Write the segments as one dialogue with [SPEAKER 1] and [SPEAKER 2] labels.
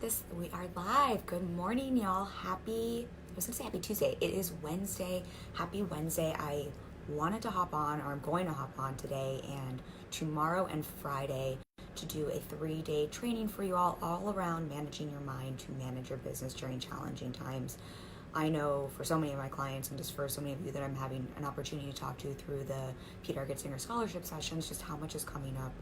[SPEAKER 1] this. We are live. Good morning, y'all. I was gonna say happy Tuesday. It is Wednesday. Happy Wednesday. I wanted to hop on, or I'm going to hop on today and tomorrow and Friday to do a 3-day training for you all around managing your mind to manage your business during challenging times. I know for so many of my clients and just for so many of you that I'm having an opportunity to talk to through the Peter Singer scholarship sessions, just how much is coming up.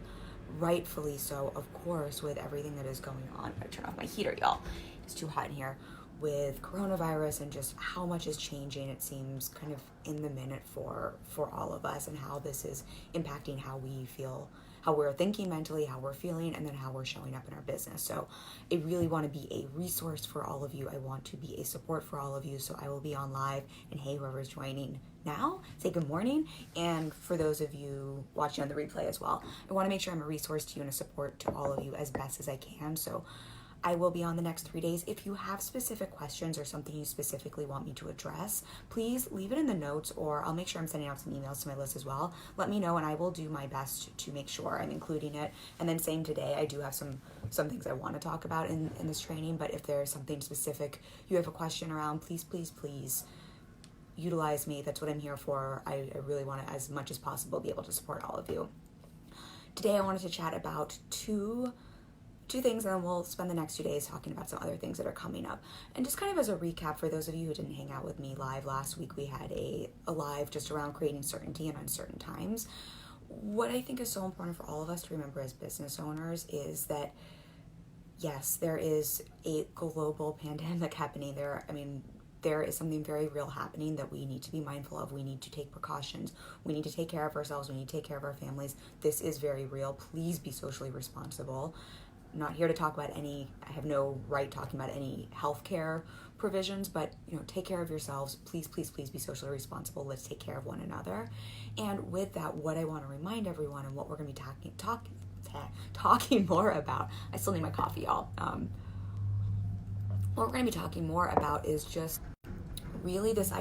[SPEAKER 1] Rightfully so, of course, with everything that is going on. I turn off my heater, y'all. It's too hot in here. With coronavirus and just how much is changing, it seems kind of in the minute for all of us, and how this is impacting how we feel, how we're thinking mentally, how we're feeling, and then how we're showing up in our business. So I really want to be a resource for all of you. I want to be a support for all of you. So I will be on live, and hey, whoever's joining now, say good morning. And for those of you watching on the replay as well, I want to make sure I'm a resource to you and a support to all of you as best as I can. So I will be on the next 3 days. If you have specific questions or something you specifically want me to address, please leave it in the notes, or I'll make sure I'm sending out some emails to my list as well. Let me know, and I will do my best to make sure I'm including it. And then same today, I do have some things I want to talk about in this training, but if there's something specific you have a question around, please utilize me. That's what I'm here for. I really want to, as much as possible, be able to support all of you. Today I wanted to chat about two things, and then we'll spend the next 2 days talking about some other things that are coming up. And just kind of as a recap, for those of you who didn't hang out with me live last week, we had a live just around creating certainty in uncertain times. What I think is so important for all of us to remember as business owners is that, yes, there is a global pandemic happening there. There is something very real happening that we need to be mindful of. We need to take precautions. We need to take care of ourselves. We need to take care of our families. This is very real. Please be socially responsible. I'm not here to talk about I have no right talking about any healthcare provisions, but take care of yourselves. Please be socially responsible. Let's take care of one another. And with that, what I want to remind everyone, and what we're going to be talking more about, I still need my coffee, y'all. What we're going to be talking more about is just really this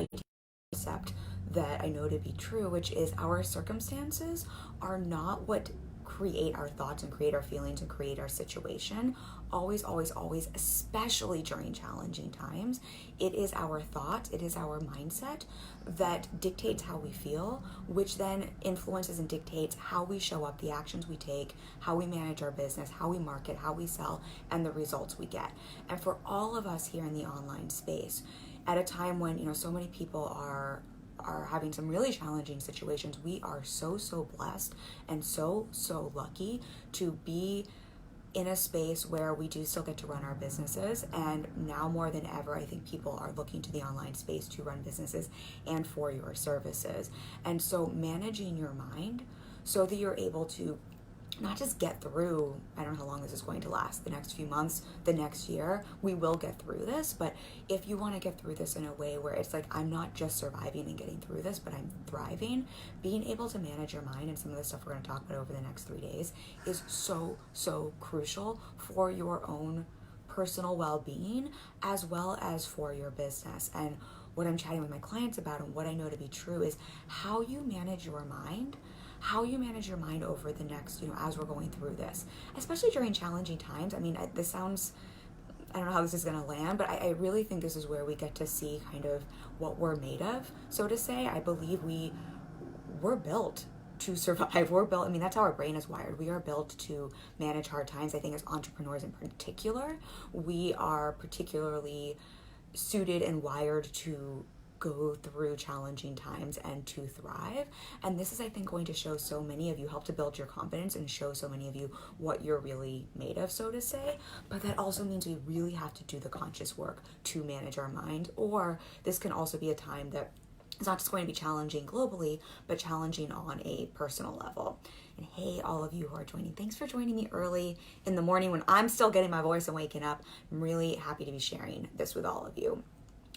[SPEAKER 1] concept that I know to be true, which is our circumstances are not what create our thoughts and create our feelings and create our situation. Always, especially during challenging times, it is our thoughts, it is our mindset that dictates how we feel, which then influences and dictates how we show up, the actions we take, how we manage our business, how we market, how we sell, and the results we get. And for all of us here in the online space, at a time when so many people are having some really challenging situations, we are so blessed and so lucky to be in a space where we do still get to run our businesses. And now more than ever, I think people are looking to the online space to run businesses and for your services. And so managing your mind so that you're able to not just get through, I don't know how long this is going to last, the next few months, the next year, we will get through this. But if you want to get through this in a way where it's like, I'm not just surviving and getting through this, but I'm thriving, being able to manage your mind, and some of the stuff we're going to talk about over the next 3 days, is so crucial for your own personal well-being as well as for your business. And what I'm chatting with my clients about, and what I know to be true, is how you manage your mind over the next, as we're going through this, especially during challenging times. This sounds, I don't know how this is going to land, but I really think this is where we get to see kind of what we're made of, so to say. I believe we're built to survive. We're built, that's how our brain is wired. We are built to manage hard times. I think as entrepreneurs in particular, we are particularly suited and wired to go through challenging times and to thrive. And this is, I think, going to show so many of you, help to build your confidence and show so many of you what you're really made of, so to say. But that also means we really have to do the conscious work to manage our mind. Or this can also be a time that it's not just going to be challenging globally, but challenging on a personal level. And hey, all of you who are joining, thanks for joining me early in the morning when I'm still getting my voice and waking up. I'm really happy to be sharing this with all of you.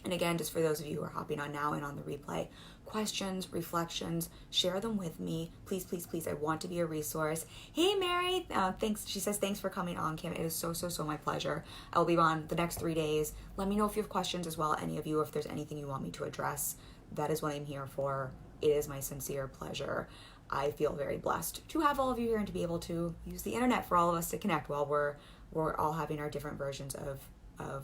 [SPEAKER 1] And again, just for those of you who are hopping on now and on the replay, questions, reflections, share them with me. Please. I want to be a resource. Hey, Mary. Thanks. She says, thanks for coming on, Kim. It is so my pleasure. I will be on the next 3 days. Let me know if you have questions as well, any of you, if there's anything you want me to address. That is what I'm here for. It is my sincere pleasure. I feel very blessed to have all of you here and to be able to use the internet for all of us to connect while we're we're all having our different versions of what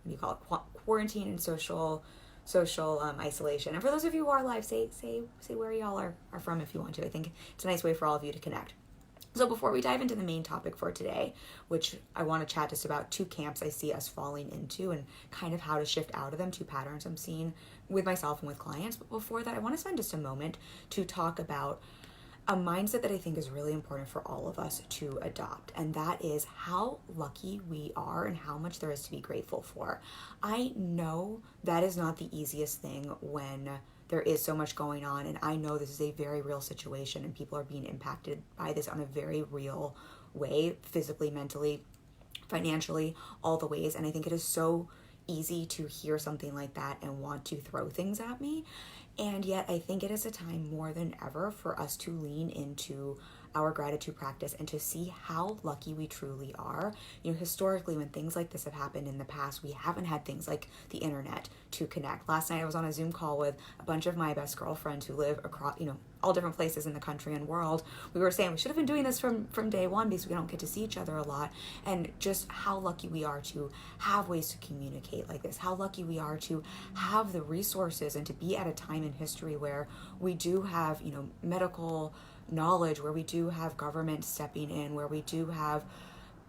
[SPEAKER 1] do you call it, quarantine and social isolation. And for those of you who are live, say where y'all are from if you want to. I think it's a nice way for all of you to connect. So before we dive into the main topic for today, which I want to chat just about two camps I see us falling into and kind of how to shift out of them, two patterns I'm seeing with myself and with clients. But before that, I want to spend just a moment to talk about a mindset that I think is really important for all of us to adopt, and that is how lucky we are and how much there is to be grateful for. I know that is not the easiest thing when there is so much going on, and I know this is a very real situation and people are being impacted by this on a very real way, physically, mentally, financially, all the ways. And I think it is so easy to hear something like that and want to throw things at me. And yet I think it is a time more than ever for us to lean into our gratitude practice and to see how lucky we truly are. You know, historically, when things like this have happened in the past, we haven't had things like the internet to connect. Last night I was on a Zoom call with a bunch of my best girlfriends who live across, all different places in the country and world. We were saying we should have been doing this from day one because we don't get to see each other a lot, and just how lucky we are to have ways to communicate like this, how lucky we are to have the resources and to be at a time in history where we do have, medical knowledge, where we do have government stepping in, where we do have,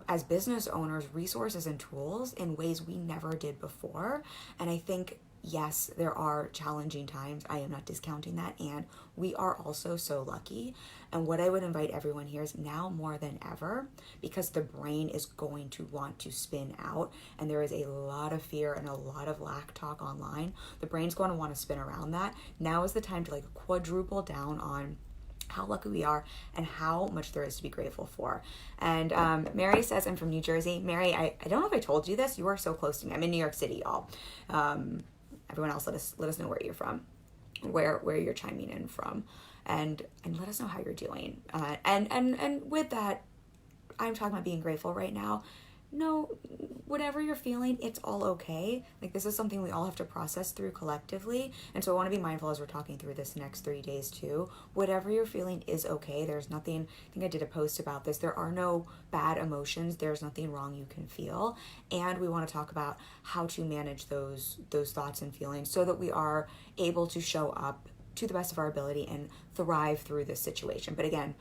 [SPEAKER 1] as business owners, resources and tools in ways we never did before. And I think, yes, there are challenging times. I am not discounting that. And we are also so lucky. And what I would invite everyone here is now more than ever, because the brain is going to want to spin out. And there is a lot of fear and a lot of lack talk online. The brain's going to want to spin around that. Now is the time to quadruple down on how lucky we are and how much there is to be grateful for. And Mary says, I'm from New Jersey. Mary, I don't know if I told you this. You are so close to me. I'm in New York City, y'all. Everyone else, let us know where you're from, where you're chiming in from, and let us know how you're doing. And with that, I'm talking about being grateful right now. No, whatever you're feeling, it's all okay. This is something we all have to process through collectively. And so I want to be mindful as we're talking through this next 3 days too. Whatever you're feeling is okay. There's nothing, I think I did a post about this. There are no bad emotions. There's nothing wrong you can feel. And we want to talk about how to manage those thoughts and feelings so that we are able to show up to the best of our ability and thrive through this situation. But again,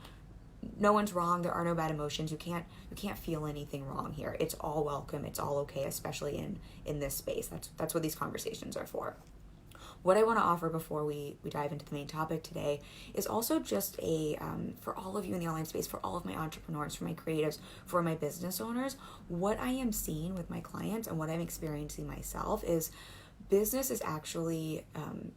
[SPEAKER 1] no one's wrong. There are no bad emotions. You can't feel anything wrong here. It's all welcome. It's all okay, especially in this space. That's what these conversations are for. What I want to offer before we dive into the main topic today is also just for all of you in the online space, for all of my entrepreneurs, for my creatives, for my business owners, what I am seeing with my clients and what I'm experiencing myself is business is actually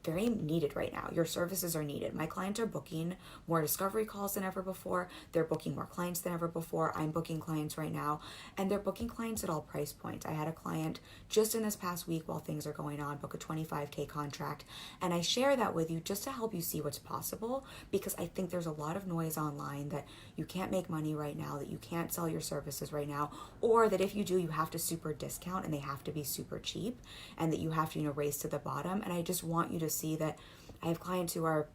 [SPEAKER 1] very needed right now. Your services are needed. My clients are booking more discovery calls than ever before. They're booking more clients than ever before. I'm booking clients right now, and they're booking clients at all price points. I had a client just in this past week while things are going on book a $25,000 contract, and I share that with you just to help you see what's possible, because I think there's a lot of noise online that you can't make money right now, that you can't sell your services right now, or that if you do, you have to super discount and they have to be super cheap, and that you have to race to the bottom. And I just want you to see that I have clients who are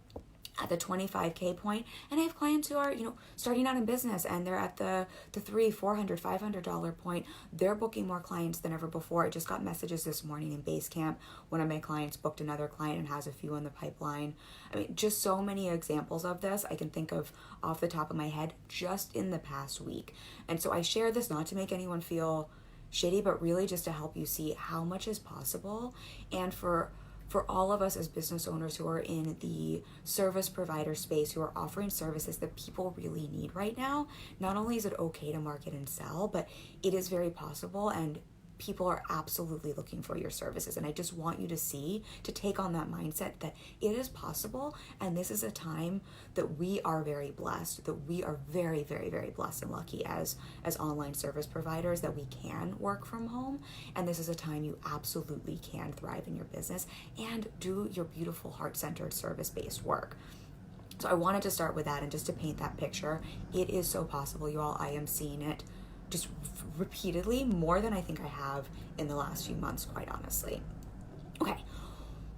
[SPEAKER 1] at the $25,000 point, and I have clients who are, starting out in business and they're at the $300, $400, $500 point. They're booking more clients than ever before. I just got messages this morning in Basecamp. One of my clients booked another client and has a few in the pipeline. I mean, just so many examples of this I can think of off the top of my head just in the past week. And so I share this not to make anyone feel shitty, but really just to help you see how much is possible. And for all of us as business owners who are in the service provider space, who are offering services that people really need right now, not only is it okay to market and sell, but it is very possible, and people are absolutely looking for your services. And I just want you to take on that mindset that it is possible. And this is a time that we are very blessed, that we are very, very, very blessed and lucky as online service providers, that we can work from home. And this is a time you absolutely can thrive in your business and do your beautiful heart-centered service-based work. So I wanted to start with that and just to paint that picture. It is so possible, you all. I am seeing it just repeatedly, more than I think I have in the last few months, quite honestly. Okay,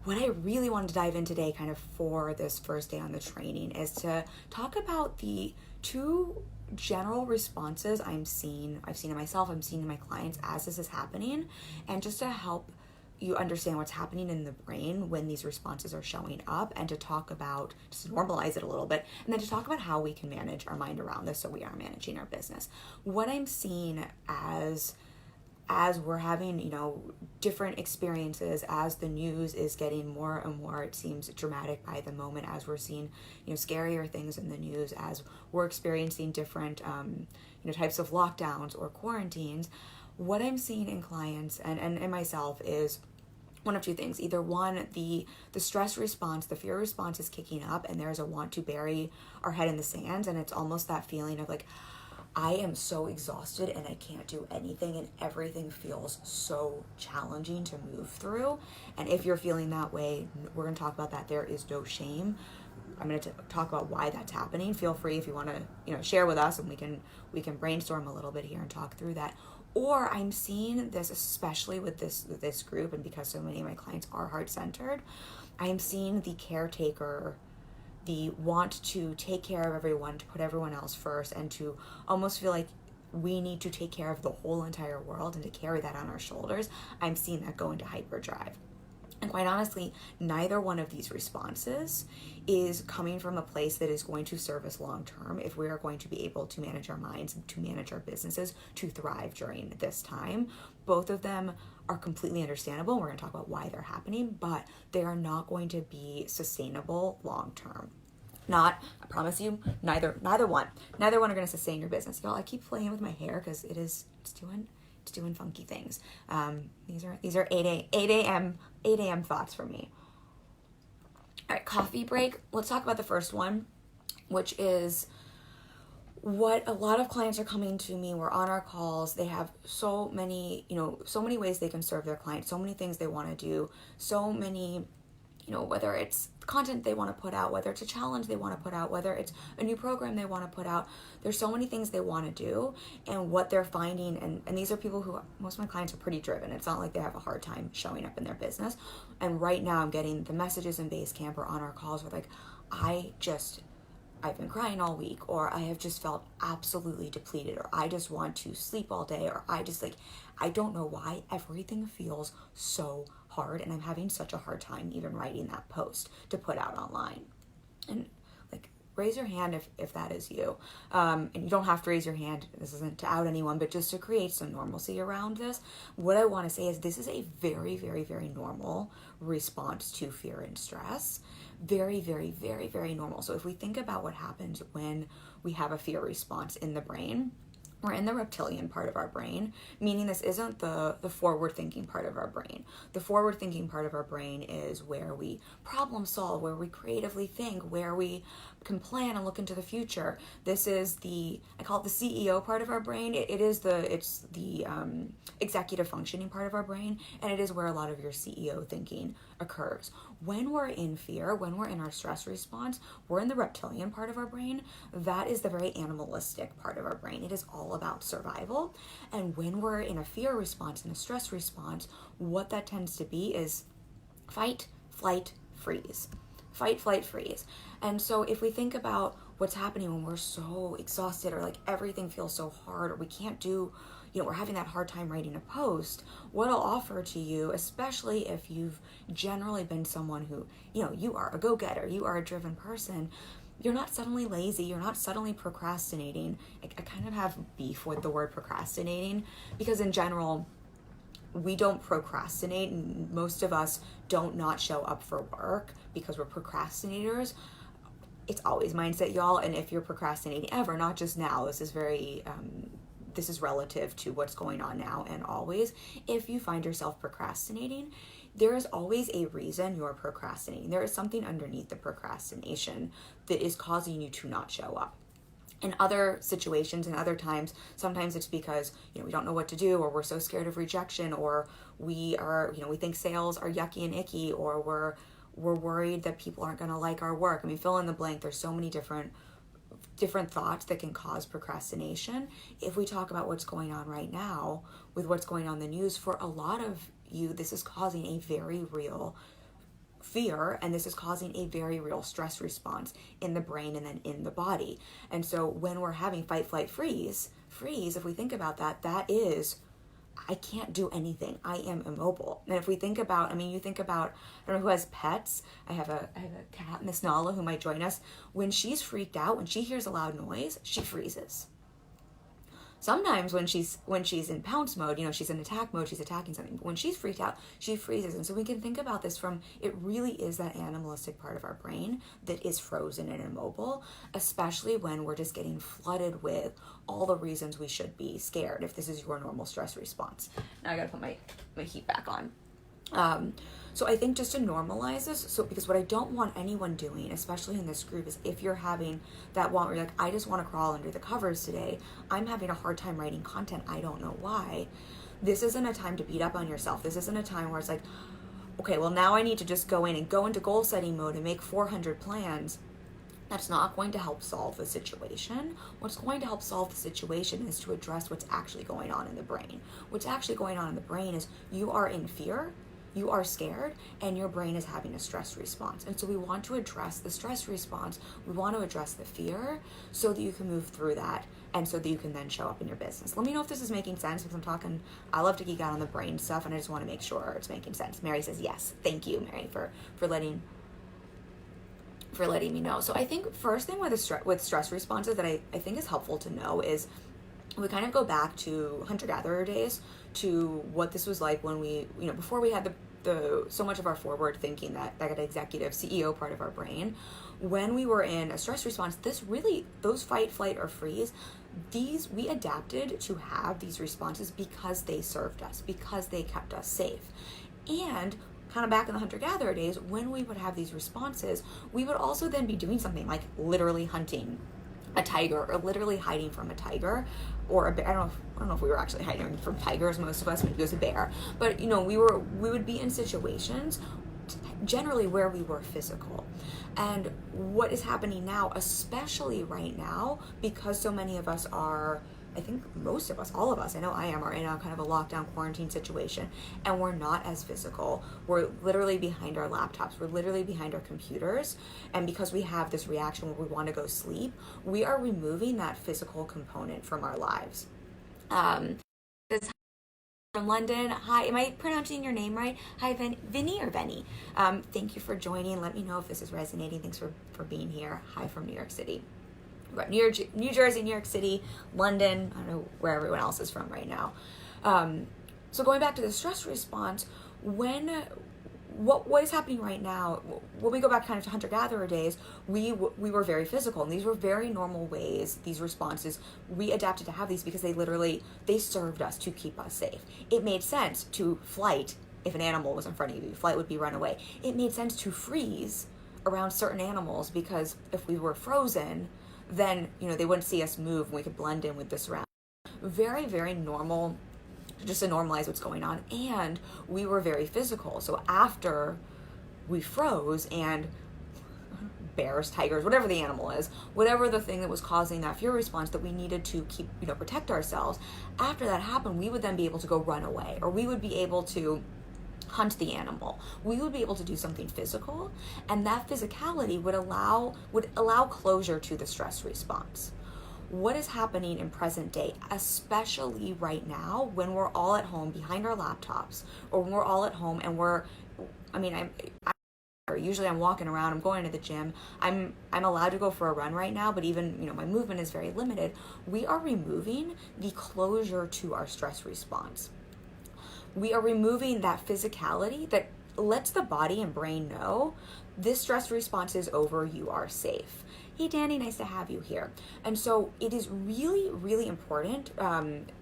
[SPEAKER 1] what I really wanted to dive in today, kind of for this first day on the training, is to talk about the two general responses I've seen in myself, I'm seeing in my clients as this is happening, and just to help you understand what's happening in the brain when these responses are showing up, and to talk about, just normalize it a little bit, and then to talk about how we can manage our mind around this so we are managing our business. What I'm seeing as we're having, different experiences, as the news is getting more and more, it seems, dramatic by the moment, as we're seeing, scarier things in the news, as we're experiencing different, types of lockdowns or quarantines, what I'm seeing in clients and myself is one of two things. Either one, the stress response, the fear response is kicking up, and there's a want to bury our head in the sand, and it's almost that feeling of like, I am so exhausted and I can't do anything, and everything feels so challenging to move through. And if you're feeling that way, we're going to talk about that. There is no shame. I'm going to talk about why that's happening. Feel free if you want to, share with us, and we can brainstorm a little bit here and talk through that. Or I'm seeing this, especially with this group, and because so many of my clients are heart-centered, I'm seeing the caretaker, the want to take care of everyone, to put everyone else first, and to almost feel like we need to take care of the whole entire world and to carry that on our shoulders. I'm seeing that go into hyperdrive. And quite honestly, neither one of these responses is coming from a place that is going to serve us long term if we are going to be able to manage our minds, to manage our businesses, to thrive during this time. Both of them are completely understandable. We're going to talk about why they're happening, but they are not going to be sustainable long term. I promise you, neither one are going to sustain your business. Y'all, I keep playing with my hair because it's doing funky things. These are 8 a.m. thoughts for me. All right, coffee break. Let's talk about the first one, which is what a lot of clients are coming to me. We're on our calls. They have so many ways they can serve their clients, so many things they want to do, so many, whether it's content they want to put out, whether it's a challenge they want to put out, whether it's a new program they want to put out. There's so many things they want to do, and what they're finding, and these are people who, most of my clients are pretty driven. It's not like they have a hard time showing up in their business. And right now I'm getting the messages in Basecamp or on our calls with like, I've been crying all week, or I have just felt absolutely depleted, or I just want to sleep all day, or I don't know why everything feels so hard, and I'm having such a hard time even writing that post to put out online. And raise your hand if that is you. And you don't have to raise your hand. This isn't to out anyone, but just to create some normalcy around this. What I want to say is this is a very, very, very normal response to fear and stress. Very, very, very, very normal. So if we think about what happens when we have a fear response in the brain, we're in the reptilian part of our brain, meaning this isn't the forward-thinking part of our brain. The forward-thinking part of our brain is where we problem solve, where we creatively think, where we can plan and look into the future. This is I call it the CEO part of our brain. It's the executive functioning part of our brain, and it is where a lot of your CEO thinking occurs. When we're in fear, when we're in our stress response, we're in the reptilian part of our brain. That is the very animalistic part of our brain. It is all about survival. And when we're in a fear response and a stress response, what that tends to be is fight, flight, freeze. Fight, flight, freeze. And so if we think about what's happening when we're so exhausted, or like everything feels so hard, or we can't do, we're having that hard time writing a post, what I'll offer to you, especially if you've generally been someone who, you are a go-getter, you are a driven person, you're not suddenly lazy, you're not suddenly procrastinating. I kind of have beef with the word procrastinating, because in general, we don't procrastinate, and most of us don't not show up for work because we're procrastinators. It's always mindset, y'all, and if you're procrastinating ever, not just now, this is relative to what's going on now and always. If you find yourself procrastinating, there is always a reason you're procrastinating. There is something underneath the procrastination that is causing you to not show up. In other situations and other times, sometimes it's because, we don't know what to do, or we're so scared of rejection, or we think sales are yucky and icky, or we're worried that people aren't going to like our work. Fill in the blank. There's so many different thoughts that can cause procrastination. If we talk about what's going on right now with what's going on in the news, for a lot of you, this is causing a very real fear, and this is causing a very real stress response in the brain and then in the body. And so when we're having fight, flight, freeze, if we think about that, that is, I can't do anything. I am immobile. And if we think about, I mean, you think about, I don't know who has pets. I have a cat, Miss Nala, who might join us. When she's freaked out, when she hears a loud noise, she freezes. Sometimes when she's in pounce mode, you know, she's in attack mode, she's attacking something. But when she's freaked out, she freezes. And so we can think about this from, it really is that animalistic part of our brain that is frozen and immobile, especially when we're just getting flooded with all the reasons we should be scared if this is your normal stress response. Now I gotta put my heat back on. So I think just to normalize this, so because what I don't want anyone doing, especially in this group, is if you're having that want where you're like, I just want to crawl under the covers today, I'm having a hard time writing content, I don't know why. This isn't a time to beat up on yourself. This isn't a time where it's like, okay, well now I need to just go into goal setting mode and make 400 plans. That's not going to help solve the situation. What's going to help solve the situation is to address what's actually going on in the brain. What's actually going on in the brain is you are in fear, you are scared, and your brain is having a stress response. And so we want to address the stress response. We want to address the fear so that you can move through that and so that you can then show up in your business. Let me know if this is making sense, because I love to geek out on the brain stuff, and I just want to make sure it's making sense. Mary says yes. Thank you, Mary, for letting me know. So I think first thing with stress responses that I think is helpful to know is we kind of go back to hunter-gatherer days, to what this was like when we, you know, before we had the so much of our forward thinking, that executive CEO part of our brain. When we were in a stress response, those fight, flight, or freeze, we adapted to have these responses because they served us, because they kept us safe. And kind of back in the hunter-gatherer days, when we would have these responses, we would also then be doing something like literally hunting a tiger, or literally hiding from a tiger or a bear. I don't know if we were actually hiding from tigers, most of us, maybe it was a bear, but you know, we would be in situations generally where we were physical. And what is happening now, especially right now, because so many of us are, I think most of us, all of us, I know I am, are in a kind of a lockdown quarantine situation, and we're not as physical. We're literally behind our laptops. We're literally behind our computers. And because we have this reaction where we want to go sleep, we are removing that physical component from our lives. This from London. Hi, am I pronouncing your name right? Hi, Vinny or Benny. Thank you for joining. Let me know if this is resonating. Thanks for being here. Hi from New York City. New Jersey, New York City, London. I don't know where everyone else is from right now. So going back to the stress response, what is happening right now, when we go back kind of to hunter-gatherer days, we were very physical, and these were very normal ways, these responses, we adapted to have these because they served us to keep us safe. It made sense to flight if an animal was in front of you. Flight would be run away. It made sense to freeze around certain animals, because if we were frozen, then, you know, they wouldn't see us move and we could blend in with the surroundings. Very, very normal, just to normalize what's going on. And we were very physical. So after we froze, and bears, tigers, whatever the animal is, whatever the thing that was causing that fear response that we needed to keep, you know, protect ourselves, after that happened, we would then be able to go run away, or we would be able to hunt the animal. We would be able to do something physical, and that physicality would allow closure to the stress response. What is happening in present day, especially right now, when we're all at home behind our laptops, or when we're all at home and usually I'm walking around, I'm going to the gym, I'm allowed to go for a run right now, but even, you know, my movement is very limited. We are removing the closure to our stress response. We are removing that physicality that lets the body and brain know this stress response is over, you are safe. Hey Danny, nice to have you here. And so it is really, really important,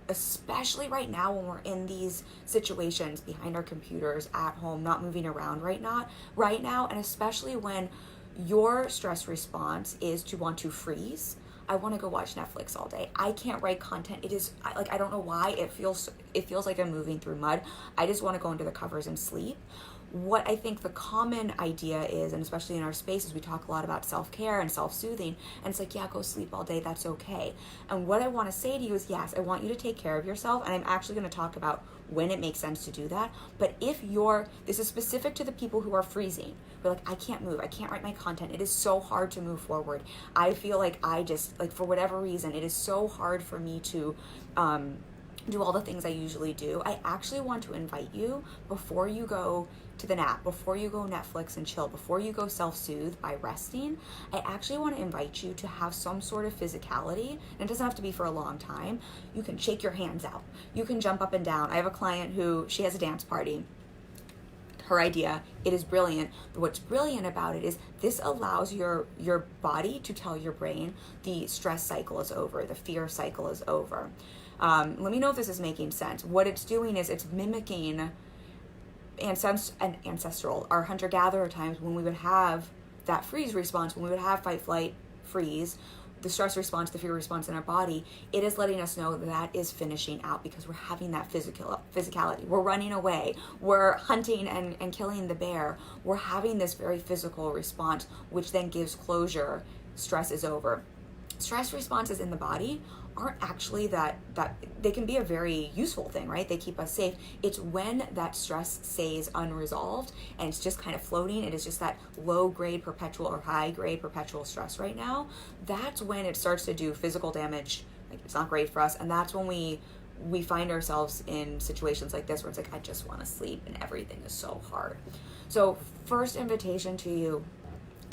[SPEAKER 1] especially right now when we're in these situations behind our computers, at home, not moving around right now, and especially when your stress response is to want to freeze. I want to go watch Netflix all day. I can't write content. I don't know why it feels like I'm moving through mud. I just want to go under the covers and sleep. what I think the common idea is, and especially in our spaces, we talk a lot about self-care and self-soothing, and it's like, yeah, go sleep all day, that's okay. And what I want to say to you is, yes, I want you to take care of yourself, and I'm actually going to talk about when it makes sense to do that. But if this is specific to the people who are freezing, we're like, I can't move, I can't write my content, it is so hard to move forward. I feel like I just, like, for whatever reason, it is so hard for me to do all the things I usually do. I actually want to invite you, before you go to the nap, before you go Netflix and chill, before you go self-soothe by resting, I actually want to invite you to have some sort of physicality. And it doesn't have to be for a long time. You can shake your hands out. You can jump up and down. I have a client who, she has a dance party. Her idea, it is brilliant. But what's brilliant about it is this allows your body to tell your brain the stress cycle is over, the fear cycle is over. Let me know if this is making sense. What it's doing is it's mimicking ancestral, our hunter-gatherer times, when we would have that freeze response, when we would have fight, flight, freeze, the stress response, the fear response in our body. It is letting us know that is finishing out because we're having that physicality. We're running away. We're hunting and killing the bear. We're having this very physical response, which then gives closure. Stress is over. Stress responses in the body aren't actually that they can be a very useful thing, right? They keep us safe. It's when that stress stays unresolved and it's just kind of floating. It is just that low grade perpetual or high grade perpetual stress right now. That's when it starts to do physical damage. Like, it's not great for us. And that's when we find ourselves in situations like this where it's like, I just want to sleep and everything is so hard. So first invitation to you,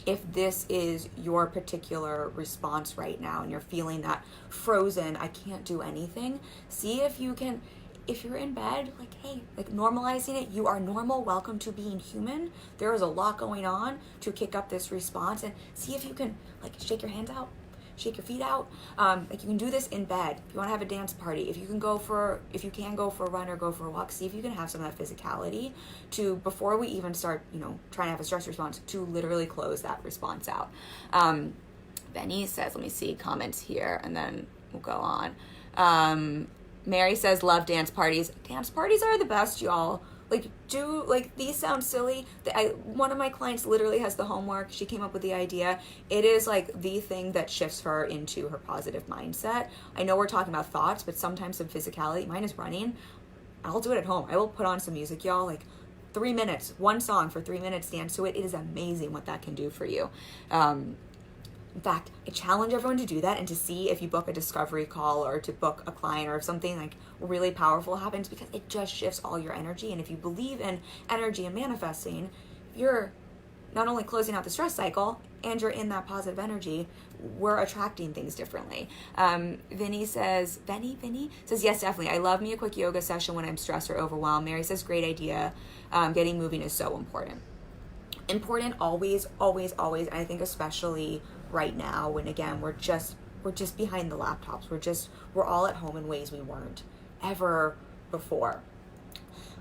[SPEAKER 1] if this is your particular response right now and you're feeling that frozen, I can't do anything, see if you can, if you're in bed, like, hey, like, normalizing it, you are normal, welcome to being human. There is a lot going on to kick up this response, and see if you can, like, shake your hands out, shake your feet out. Like, you can do this in bed. If you want to have a dance party, if you can go for a run or go for a walk, see if you can have some of that physicality to, before we even start, trying to have a stress response, to literally close that response out. Benny says, let me see comments here and then we'll go on. Mary says, love dance parties. Dance parties are the best, y'all. These sound silly. One of my clients literally has the homework. She came up with the idea. It is like the thing that shifts her into her positive mindset. I know we're talking about thoughts, but sometimes some physicality. Mine is running. I'll do it at home. I will put on some music, y'all. Like 3 minutes, one song for 3 minutes, dance to it. It is amazing what that can do for you. In fact, I challenge everyone to do that and to see if you book a discovery call or to book a client, or if something like really powerful happens, because it just shifts all your energy. And if you believe in energy and manifesting, you're not only closing out the stress cycle and you're in that positive energy, we're attracting things differently. Vinny says, yes, definitely. I love me a quick yoga session when I'm stressed or overwhelmed. Mary says, great idea. Getting moving is so important. Important always, always, always. And I think especially right now, when again we're just behind the laptops, we're all at home in ways we weren't ever before.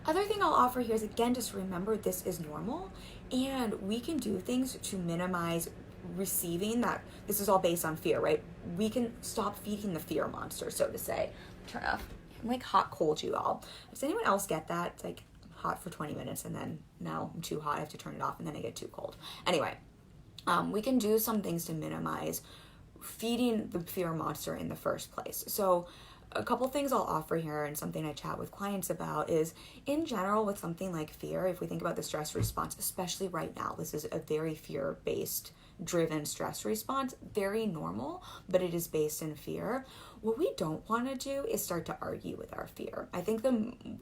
[SPEAKER 1] Other thing I'll offer here is, again, just remember this is normal, and we can do things to minimize receiving that. This is all based on fear, right? We can stop feeding the fear monster, so to say. Turn off. I'm like hot cold, you all. Does anyone else get that? It's like hot for 20 minutes and then now I'm too hot, I have to turn it off, and then I get too cold. Anyway, we can do some things to minimize feeding the fear monster in the first place. So a couple things I'll offer here, and something I chat with clients about, is in general with something like fear, if we think about the stress response, especially right now, this is a very fear-based driven stress response, very normal, but it is based in fear. What we don't want to do is start to argue with our fear. I think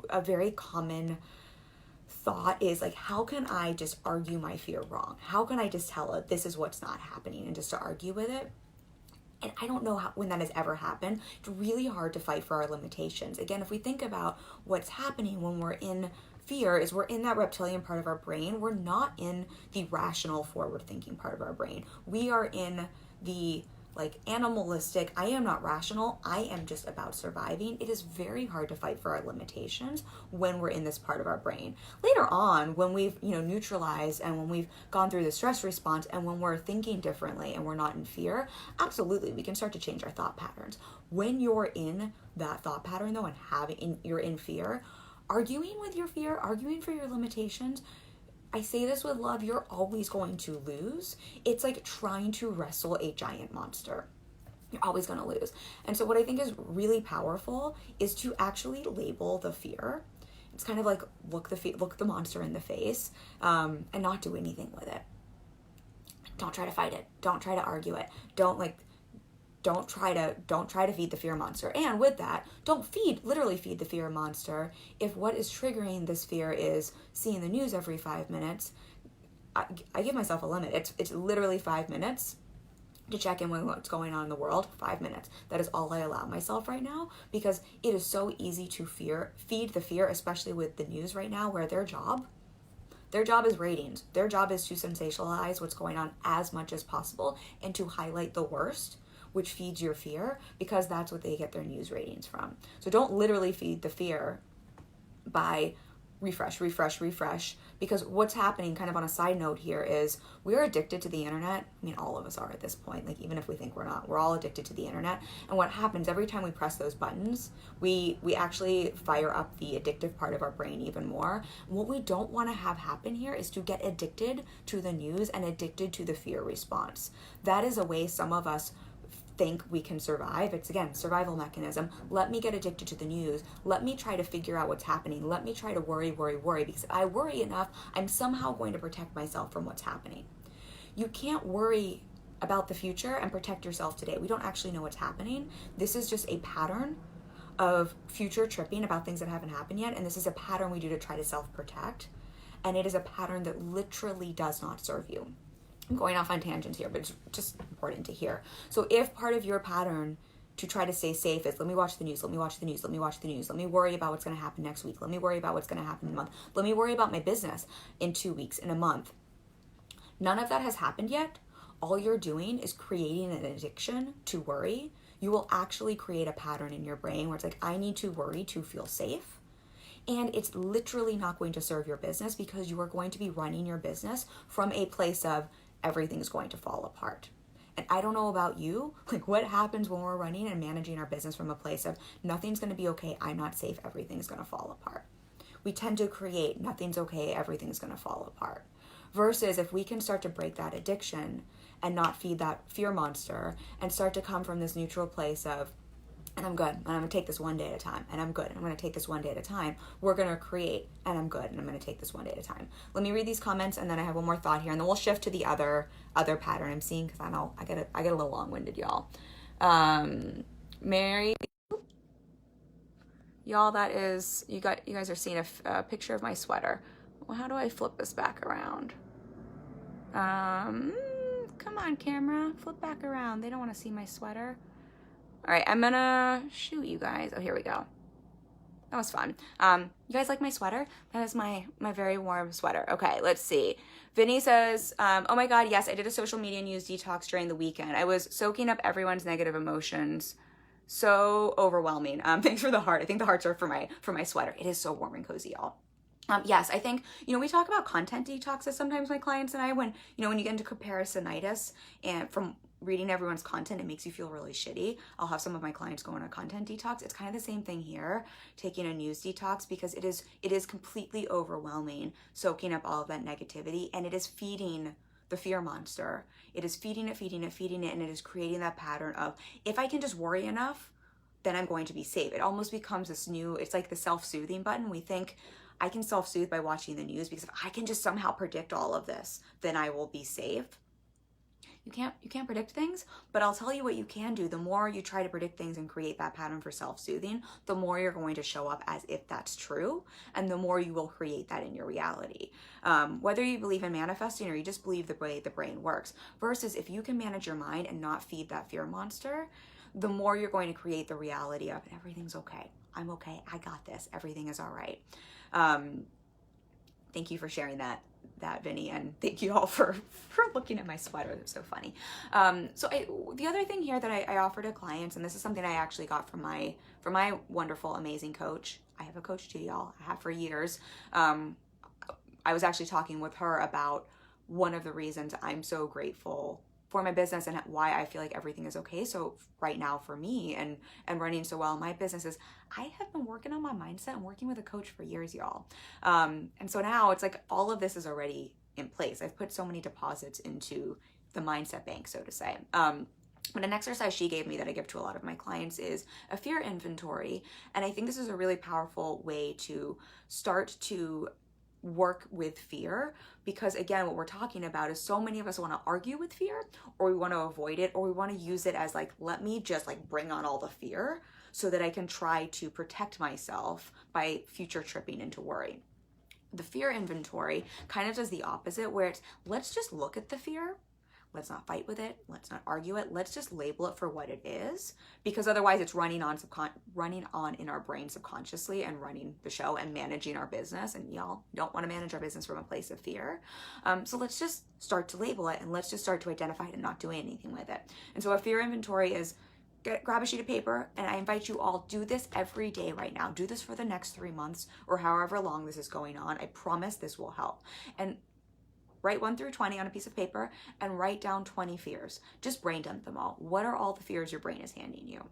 [SPEAKER 1] a very common thought is like, how can I just argue my fear wrong? How can I just tell it this is what's not happening, and just to argue with it? And I don't know when that has ever happened. It's really hard to fight for our limitations. Again, if we think about what's happening when we're in fear, is we're in that reptilian part of our brain. We're not in the rational, forward-thinking part of our brain. We are in the animalistic, I am not rational, I am just about surviving. It is very hard to fight for our limitations when we're in this part of our brain. Later on, when we've neutralized, and when we've gone through the stress response, and when we're thinking differently and we're not in fear, absolutely we can start to change our thought patterns. When you're in that thought pattern though, and you're in fear, arguing with your fear, arguing for your limitations, I say this with love, you're always going to lose. It's like trying to wrestle a giant monster. You're always going to lose. And so what I think is really powerful is to actually label the fear. It's kind of like look the monster in the face, and not do anything with it. Don't try to fight it. Don't try to argue it. Don't try to feed the fear monster. And with that, don't literally feed the fear monster. If what is triggering this fear is seeing the news every 5 minutes, I give myself a limit. It's literally 5 minutes to check in with what's going on in the world. 5 minutes. That is all I allow myself right now, because it is so easy to feed the fear, especially with the news right now, where their job is ratings. Their job is to sensationalize what's going on as much as possible and to highlight the worst, which feeds your fear, because that's what they get their news ratings from. So don't literally feed the fear by refresh, because what's happening, kind of on a side note here, is we're addicted to the internet. I mean, all of us are at this point, like even if we think we're not, we're all addicted to the internet. And what happens every time we press those buttons, we actually fire up the addictive part of our brain even more. And what we don't want to have happen here is to get addicted to the news and addicted to the fear response. That is a way some of us think we can survive. It's, again, survival mechanism. Let me get addicted to the news. Let me try to figure out what's happening. Let me try to worry, because if I worry enough, I'm somehow going to protect myself from what's happening. You can't worry about the future and protect yourself today. We don't actually know what's happening. This is just a pattern of future tripping about things that haven't happened yet, and this is a pattern we do to try to self-protect, and it is a pattern that literally does not serve you. I'm going off on tangents here, but it's just important to hear. So if part of your pattern to try to stay safe is, let me watch the news, let me worry about what's going to happen next week, let me worry about what's going to happen in a month, let me worry about my business in 2 weeks, in a month. None of that has happened yet. All you're doing is creating an addiction to worry. You will actually create a pattern in your brain where it's like, I need to worry to feel safe. And it's literally not going to serve your business, because you are going to be running your business from a place of everything's going to fall apart. And I don't know about you, like what happens when we're running and managing our business from a place of nothing's going to be okay, I'm not safe, everything's going to fall apart. We tend to create nothing's okay, everything's going to fall apart. Versus if we can start to break that addiction and not feed that fear monster and start to come from this neutral place of, and I'm good, and I'm going to take this one day at a time, and I'm good, and I'm going to take this one day at a time. We're going to create, and I'm good, and I'm going to take this one day at a time. Let me read these comments, and then I have one more thought here, and then we'll shift to the other pattern I'm seeing, because I know I get a little long-winded, y'all. Mary, y'all, that is, you guys are seeing a picture of my sweater. Well, how do I flip this back around? Come on, camera, flip back around. They don't want to see my sweater. All right, I'm gonna shoot you guys. Oh, here we go. That was fun. You guys like my sweater? That is my very warm sweater. Okay, let's see. Vinny says, oh my God, yes, I did a social media news detox during the weekend. I was soaking up everyone's negative emotions. So overwhelming. Thanks for the heart. I think the hearts are for my sweater. It is so warm and cozy, y'all. Yes, I think, we talk about content detoxes sometimes, my clients and I, when you get into comparisonitis and from reading everyone's content, it makes you feel really shitty. I'll have some of my clients go on a content detox. It's kind of the same thing here, taking a news detox, because it is completely overwhelming, soaking up all of that negativity, and it is feeding the fear monster. It is feeding it, and it is creating that pattern of, if I can just worry enough, then I'm going to be safe. It almost becomes this it's like the self-soothing button. We think, I can self-soothe by watching the news, because if I can just somehow predict all of this, then I will be safe. You can't predict things, but I'll tell you what you can do. The more you try to predict things and create that pattern for self-soothing, the more you're going to show up as if that's true, and the more you will create that in your reality. Whether you believe in manifesting or you just believe the way the brain works, versus if you can manage your mind and not feed that fear monster, the more you're going to create the reality of everything's okay. I'm okay. I got this. Everything is all right. Thank you for sharing that, Vinny, and thank you all for looking at my sweater. They're so funny. The other thing here that I offer to clients, and this is something I actually got from my wonderful, amazing coach. I have a coach too, y'all. I have for years. I was actually talking with her about one of the reasons I'm so grateful for my business and why I feel like everything is okay. So right now for me and running so well in my business is I have been working on my mindset and working with a coach for years, y'all. And so now it's like all of this is already in place. I've put so many deposits into the mindset bank, so to say. But an exercise she gave me that I give to a lot of my clients is a fear inventory. And I think this is a really powerful way to start to work with fear, because again, what we're talking about is so many of us want to argue with fear, or we want to avoid it, or we want to use it as like, let me just like bring on all the fear so that I can try to protect myself by future tripping into worry. The fear inventory kind of does the opposite, where it's let's just look at the fear. Let's not fight with it. Let's not argue it. Let's just label it for what it is, because otherwise it's running on in our brain subconsciously and running the show and managing our business. And y'all don't want to manage our business from a place of fear. So let's just start to label it and let's just start to identify it and not do anything with it. And so a fear inventory is grab a sheet of paper, and I invite you all, do this every day right now. Do this for the next 3 months or however long this is going on. I promise this will help. And write 1 through 20 on a piece of paper and write down 20 fears. Just brain dump them all. What are all the fears your brain is handing you?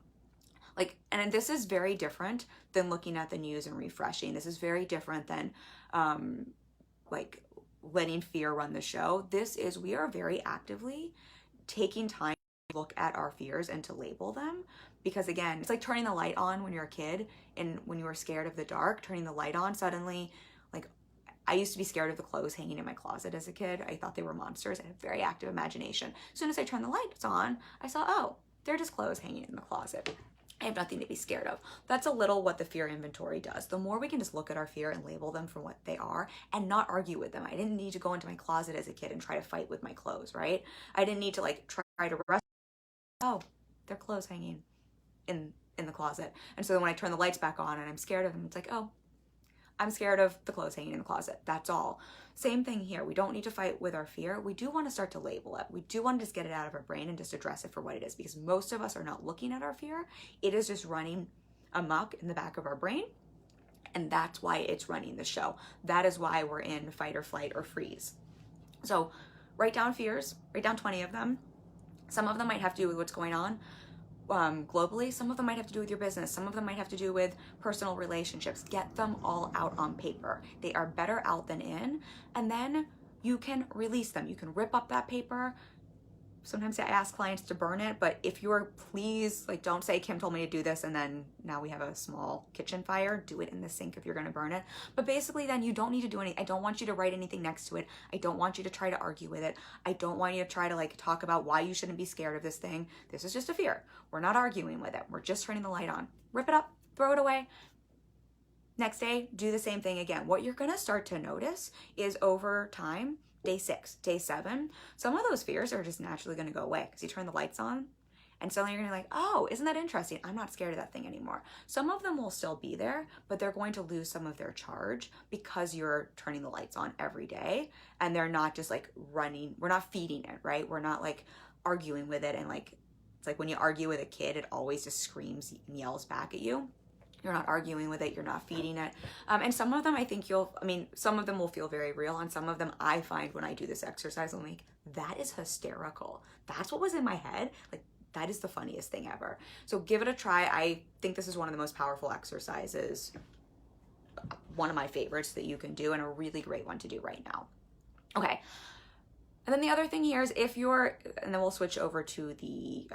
[SPEAKER 1] Like, and this is very different than looking at the news and refreshing. This is very different than like letting fear run the show. We are very actively taking time to look at our fears and to label them. Because again, it's like turning the light on when you're a kid and when you were scared of the dark, turning the light on suddenly, like, I used to be scared of the clothes hanging in my closet as a kid. I thought they were monsters. I had a very active imagination. As soon as I turned the lights on, I saw, oh, they're just clothes hanging in the closet. I have nothing to be scared of. That's a little what the fear inventory does. The more we can just look at our fear and label them for what they are and not argue with them. I didn't need to go into my closet as a kid and try to fight with my clothes, right? I didn't need to like try to rest. Oh, they're clothes hanging in the closet. And so then when I turn the lights back on and I'm scared of them, it's like, oh, I'm scared of the clothes hanging in the closet. That's all. Same thing here. We don't need to fight with our fear. We do want to start to label it. We do want to just get it out of our brain and just address it for what it is, because most of us are not looking at our fear. It is just running amok in the back of our brain. And that's why it's running the show. That is why we're in fight or flight or freeze. So write down fears, write down 20 of them. Some of them might have to do with what's going on globally. Some of them might have to do with your business. Some of them might have to do with personal relationships. Get them all out on paper. They are better out than in. And then you can release them. You can rip up that paper. Sometimes I ask clients to burn it, but if you're, please, like, don't say Kim told me to do this and then now we have a small kitchen fire. Do it in the sink if you're going to burn it. But basically then you don't need to do anything. I don't want you to write anything next to it. I don't want you to try to argue with it. I don't want you to try to like talk about why you shouldn't be scared of this thing. This is just a fear. We're not arguing with it. We're just turning the light on. Rip it up, throw it away. Next day, do the same thing again. What you're going to start to notice is over time, day 6, day 7, some of those fears are just naturally going to go away because you turn the lights on and suddenly you're going to be like, oh, isn't that interesting? I'm not scared of that thing anymore. Some of them will still be there, but they're going to lose some of their charge because you're turning the lights on every day and they're not just like running. We're not feeding it, right? We're not like arguing with it. And like, it's like when you argue with a kid, it always just screams and yells back at you. You're not arguing with it. You're not feeding it. And some of them, I think some of them will feel very real. And some of them I find when I do this exercise, I'm like, that is hysterical. That's what was in my head. Like, that is the funniest thing ever. So give it a try. I think this is one of the most powerful exercises, one of my favorites that you can do, and a really great one to do right now. Okay. And then the other thing here is and then we'll switch over to the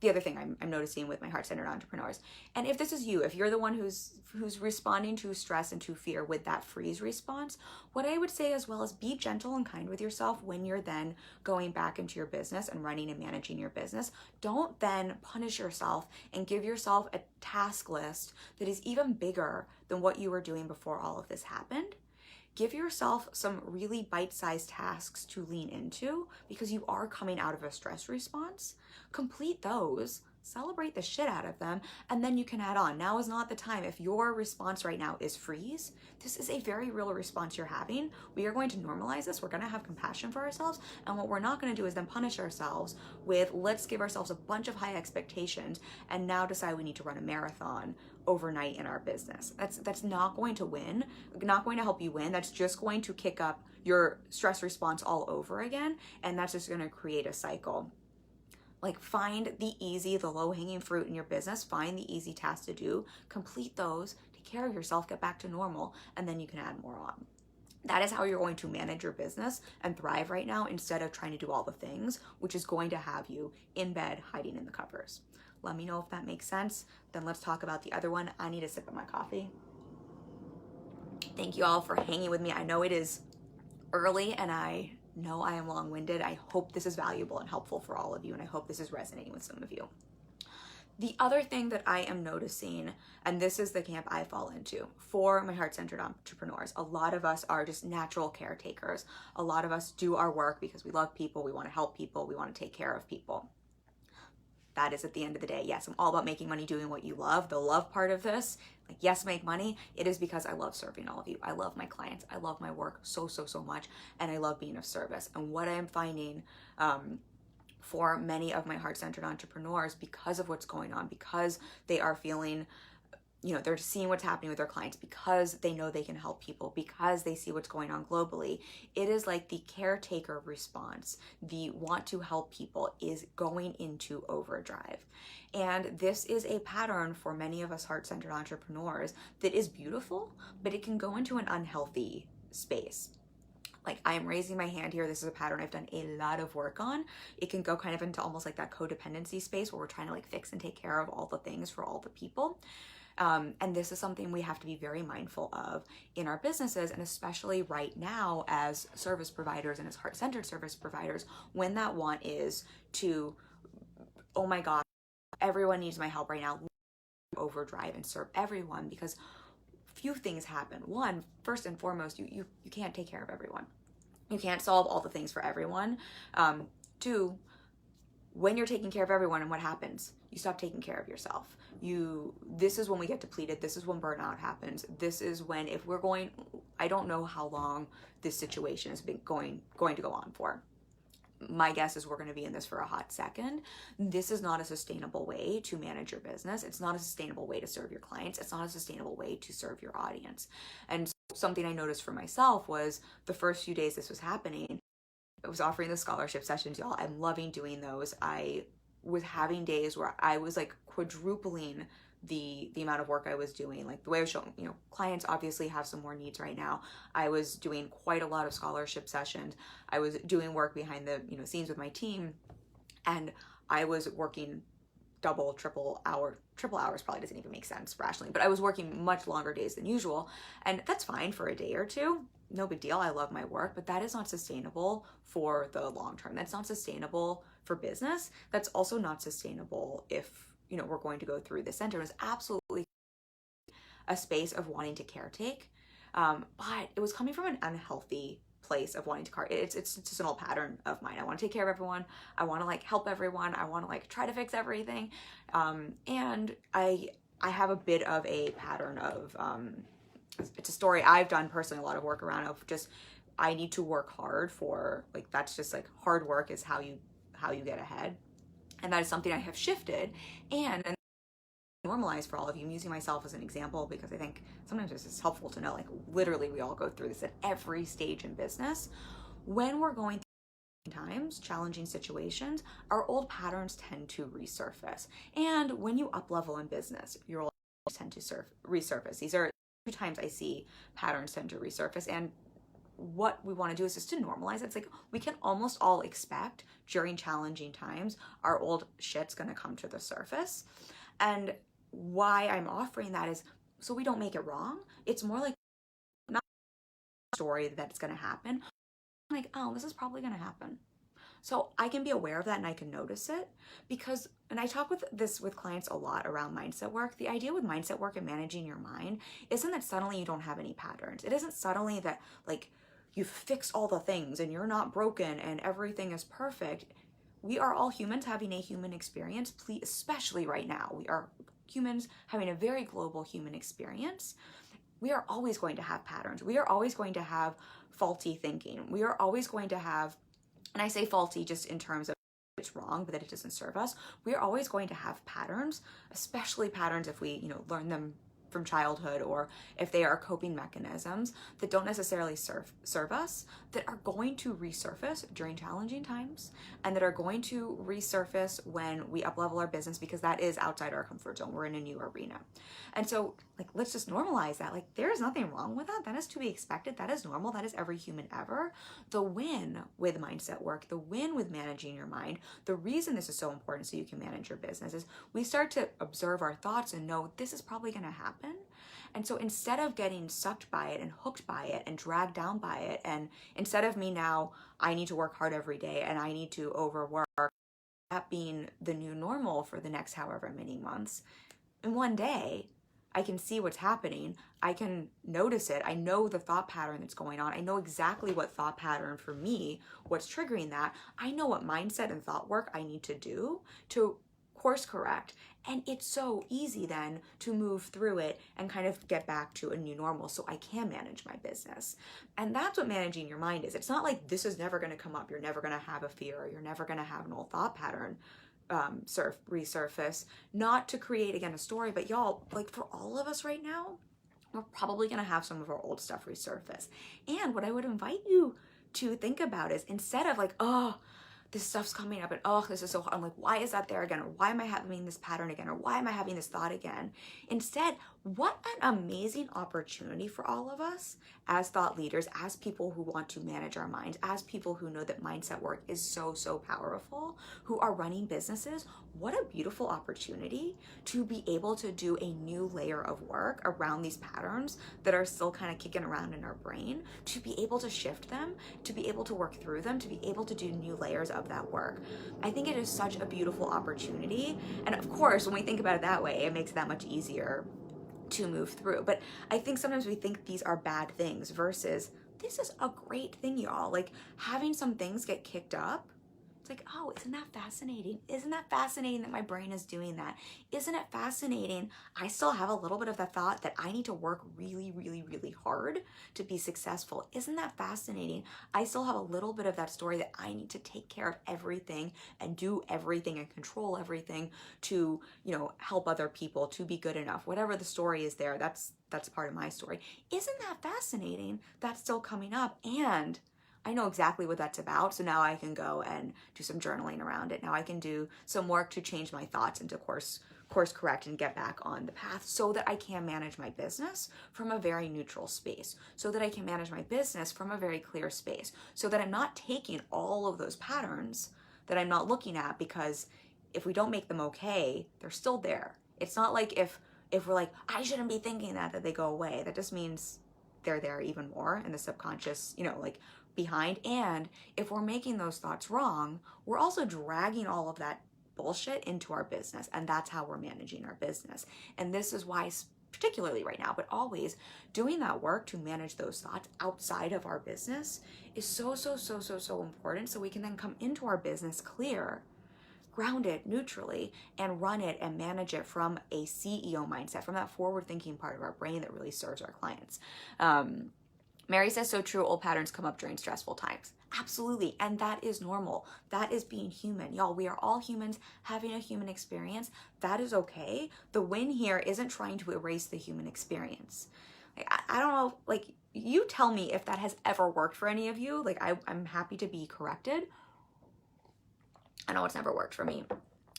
[SPEAKER 1] other thing I'm noticing with my heart-centered entrepreneurs. And if this is you, if you're the one who's responding to stress and to fear with that freeze response, what I would say as well is be gentle and kind with yourself when you're then going back into your business and running and managing your business. Don't then punish yourself and give yourself a task list that is even bigger than what you were doing before all of this happened. Give yourself some really bite-sized tasks to lean into because you are coming out of a stress response. Complete those, celebrate the shit out of them, and then you can add on. Now is not the time. If your response right now is freeze, this is a very real response you're having. We are going to normalize this. We're going to have compassion for ourselves. And what we're not going to do is then punish ourselves with, let's give ourselves a bunch of high expectations and now decide we need to run a marathon overnight in our business. That's not going to help you win. That's just going to kick up your stress response all over again, and that's just going to create a cycle. Like, find the easy, the low-hanging fruit in your business, find the easy tasks to do, complete those, take care of yourself, get back to normal, and then you can add more on. That is how you're going to manage your business and thrive right now, instead of trying to do all the things, which is going to have you in bed hiding in the covers. Let me know if that makes sense. Then let's talk about the other one. I need a sip of my coffee. Thank you all for hanging with me. I know it is early and I know I am long-winded. I hope this is valuable and helpful for all of you, and I hope this is resonating with some of you. The other thing that I am noticing, and this is the camp I fall into for my heart-centered entrepreneurs, a lot of us are just natural caretakers. A lot of us do our work because we love people, we want to help people, we want to take care of people. That is, at the end of the day, yes, I'm all about making money doing what you love. The love part of this, like, yes, make money. It is because I love serving all of you. I love my clients. I love my work so much. And I love being of service. And what I'm finding for many of my heart-centered entrepreneurs, because of what's going on, because they are feeling, they're seeing what's happening with their clients, because they know they can help people, because they see what's going on globally, it is like the caretaker response, the want to help people, is going into overdrive. And this is a pattern for many of us heart-centered entrepreneurs that is beautiful, but it can go into an unhealthy space. Like, I am raising my hand here. This is a pattern I've done a lot of work on. It can go kind of into almost like that codependency space where we're trying to like fix and take care of all the things for all the people. And this is something we have to be very mindful of in our businesses, and especially right now as service providers and as heart-centered service providers, when that want is to, oh my God, everyone needs my help right now, overdrive and serve everyone, because few things happen. One, first and foremost, you can't take care of everyone. You can't solve all the things for everyone. Two, when you're taking care of everyone, and what happens? You stop taking care of yourself. This is when we get depleted. This is when burnout happens. This is when, if we're going, I don't know how long this situation has been going to go on for. My guess is we're going to be in this for a hot second. This is not a sustainable way to manage your business. It's not a sustainable way to serve your clients. It's not a sustainable way to serve your audience. And something I noticed for myself was the first few days this was happening, I was offering the scholarship sessions, y'all. I'm loving doing those. I was having days where I was like quadrupling the amount of work I was doing. Like, the way I was showing, clients obviously have some more needs right now. I was doing quite a lot of scholarship sessions. I was doing work behind the scenes with my team, and I was working double, triple hours probably doesn't even make sense rationally, but I was working much longer days than usual, and that's fine for a day or two. No big deal. I love my work, but that is not sustainable for the long term. That's not sustainable for business. That's also not sustainable if, we're going to go through this. Center. It was absolutely a space of wanting to caretake, but it was coming from an unhealthy place of wanting to it's just an old pattern of mine. I want to take care of everyone. I want to like help everyone. I want to like try to fix everything. And I have a bit of a pattern of, it's a story I've done personally a lot of work around, of just, I need to work hard for, like, that's just like, hard work is how you get ahead. And that is something I have shifted and normalized for all of you. I'm using myself as an example because I think sometimes this is helpful to know, like, literally we all go through this at every stage in business. When we're going through times, challenging situations, our old patterns tend to resurface. And when you up level in business, your old patterns tend to resurface. These are two times I see patterns tend to resurface, and what we want to do is just to normalize it. It's like, we can almost all expect during challenging times our old shit's going to come to the surface. And why I'm offering that is so we don't make it wrong. It's more like, not a story that it's going to happen, like, oh, this is probably going to happen. So I can be aware of that and I can notice it, because, and I talk with clients a lot around mindset work. The idea with mindset work and managing your mind isn't that suddenly you don't have any patterns. It isn't suddenly that like you've fixed all the things and you're not broken and everything is perfect. We are all humans having a human experience, especially right now. We are humans having a very global human experience. We are always going to have patterns. We are always going to have faulty thinking. We are always going to have, and I say faulty just in terms of it's wrong, but that it doesn't serve us. We're always going to have patterns, especially patterns if we, learn them from childhood, or if they are coping mechanisms that don't necessarily serve us, that are going to resurface during challenging times, and that are going to resurface when we up-level our business, because that is outside our comfort zone. We're in a new arena. And so let's just normalize that. There's nothing wrong with that. That is to be expected. That is normal. That is every human ever. The win with mindset work, the win with managing your mind, the reason this is so important so you can manage your business, is we start to observe our thoughts and know this is probably going to happen. And so instead of getting sucked by it and hooked by it and dragged down by it, and instead of me now, I need to work hard every day and I need to overwork, that being the new normal for the next however many months, in one day, I can see what's happening. I can notice it. I know the thought pattern that's going on. I know exactly what thought pattern for me, what's triggering that. I know what mindset and thought work I need to do to course correct. And it's so easy then to move through it and kind of get back to a new normal so I can manage my business. And that's what managing your mind is. It's not like this is never going to come up. You're never going to have a fear, or you're never going to have an old thought pattern resurface, not to create again a story, but y'all, for all of us right now, we're probably going to have some of our old stuff resurface. And what I would invite you to think about is, instead of oh, this stuff's coming up and oh, this is so hard, I'm why is that there again? Or why am I having this pattern again? Or why am I having this thought again? Instead, what an amazing opportunity for all of us as thought leaders, as people who want to manage our minds, as people who know that mindset work is so, so powerful, who are running businesses. What a beautiful opportunity to be able to do a new layer of work around these patterns that are still kind of kicking around in our brain, to be able to shift them, to be able to work through them, to be able to do new layers of that work. I think it is such a beautiful opportunity. And of course, when we think about it that way, it makes it that much easier to move through. But I think sometimes we think these are bad things, versus this is a great thing, y'all. Having some things get kicked up, it's oh, isn't that fascinating? Isn't that fascinating that my brain is doing that? Isn't it fascinating? I still have a little bit of that thought that I need to work really, really, really hard to be successful. Isn't that fascinating? I still have a little bit of that story that I need to take care of everything and do everything and control everything to, help other people, to be good enough. Whatever the story is there, that's part of my story. Isn't that fascinating? That's still coming up. And I know exactly what that's about. So now I can go and do some journaling around it. Now I can do some work to change my thoughts and to course correct and get back on the path, so that I can manage my business from a very neutral space, so that I can manage my business from a very clear space, so that I'm not taking all of those patterns that I'm not looking at, because if we don't make them okay, they're still there. It's not like if we're I shouldn't be thinking that they go away. That just means they're there even more in the subconscious, behind. And if we're making those thoughts wrong, we're also dragging all of that bullshit into our business, and that's how we're managing our business. And this is why, particularly right now, but always, doing that work to manage those thoughts outside of our business is so, so, so, so, so important, so we can then come into our business clear, grounded, neutrally, and run it and manage it from a CEO mindset, from that forward-thinking part of our brain that really serves our clients. Mary says, so true, old patterns come up during stressful times. Absolutely, and that is normal. That is being human. Y'all, we are all humans having a human experience. That is okay. The win here isn't trying to erase the human experience. I don't know, you tell me if that has ever worked for any of you. I'm happy to be corrected. I know it's never worked for me.